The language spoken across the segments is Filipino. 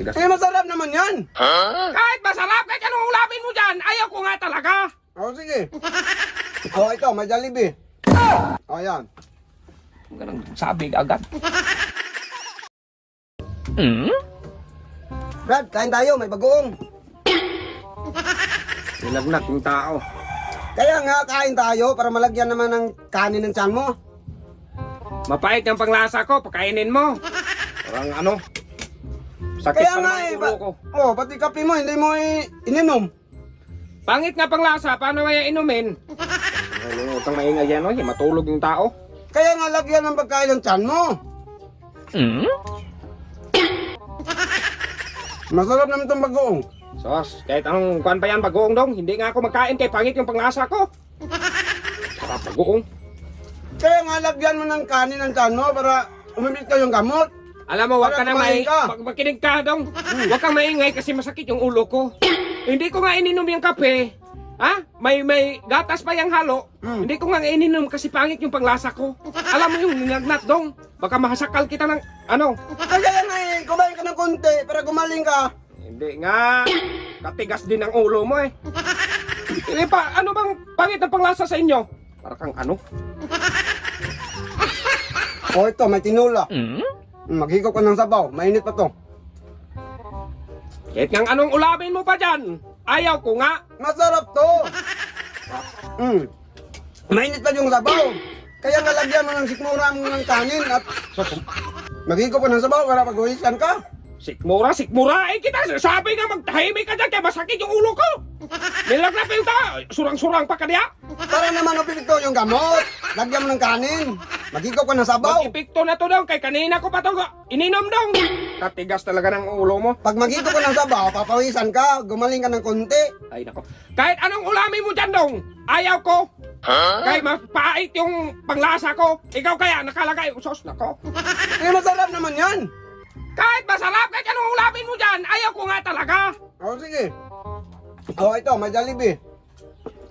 Tigas. Eh, masarap naman yan. Kahit masarap, kahit anong ulamin mo dyan, ayaw ko nga talaga. O, sige. O, ito, may Jollibee. O, yan. Ganun, sabi agad. Brad, kain tayo, may bagoong. Nilagnat yung tao. Kaya nga, kain tayo para malagyan naman ng kanin ng tiyan mo. Mapait yung panglasa ko, pakainin mo. Parang ano, sakit Kaya pa nga naman eh, yung ulo ko. pati kape mo, hindi mo ininom. Pangit nga panglasa, paano kaya inumin? Ay, utang maingay yan, oh. Matulog yung tao. Kaya nga, lagyan ng pagkain ng tiyan mo. Masarap naman itong bagoong. Sos, kahit anong kuhan pa yan, bagoong dong. Hindi nga ako magkain kay pangit yung panglasa ko. Sarap bagoong. Kaya nga, lagyan mo ng kanin ng tiyan mo para umibig ka yung gamot. Alam mo, wag ka Para na kumain ka. makinig ka dong. Wag kang maingay kasi masakit yung ulo ko. Hindi ko nga ininom yung kape. Ha? May gatas pa yung halo. Hindi ko nga ininom kasi pangit yung panglasa ko. Alam mo yung ninagnat dong. Baka mahasakal kita ng ano. Kaya nga eh, kumain ka ng konti para gumaling ka. Hindi nga. Katigas din ang ulo mo eh. Hindi pa, ano bang pangit ang panglasa sa inyo? Para kang ano? O, ito, may tinula. Maghigop ka ng sabaw, mainit pa to. Kahit nga anong ulamin mo pa dyan, ayaw ko nga. Masarap to. Mainit pa yung sabaw. Kaya nalagyan mo ng sikmura mo ng kanin at maghigop ka ng sabaw para paghuhisan ka. Sikmura, eh kita, sabi nga magtahimik ka dyan kaya masakit yung ulo ko. Nilagnat yung ta, surang-surang pa ka diya. Para naman upipikto yung gamot. Lagyan mo ng kanin. Maghigop ka ng sabaw. Mag-epekto na to daw, kay kanina ko pa to ininom dong. Katigas talaga ng ulo mo. Pag maghigop ka ng sabaw, papawisan ka, gumaling ka ng konti. Ay nako, kahit anong ulamin mo dyan dong, ayaw ko. Kahit mapait yung panglasa ko, ikaw kaya nakalagay, sos nako. Eh, masarap naman yan. Kahit masarap, kahit anong ulamin mo dyan, ayaw ko nga talaga. O, sige. O, ito, may Jollibee.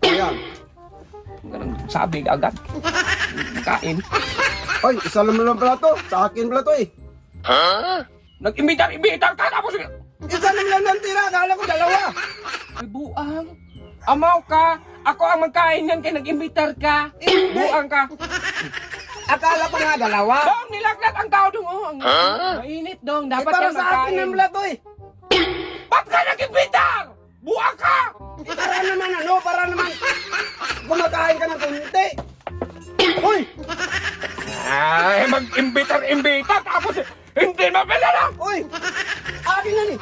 Ayan. Ganun, sabi agad. Kain. Ay, isa lang plato. Sa akin plato eh. Nag-imbitar ka tapos. Isa lang ng tira. Akala ko dalawa. Ay, buang. Amaw ka. Ako ang magkain yan kaya nag-imbitar ka. Buang ka. Akala ko nga dalawa. Dong, nilagnat ang tao dong. Oh, ang mainit dong. Dapat Para yan sa akin magkain. ng plato eh. Ba't ka nag-imbitar? Buang ka. Para naman ano, para naman kumakain ka ng konti. Uy! Ay, mag-imbitar tapos hindi mabila lang. Uy! Akin na ni.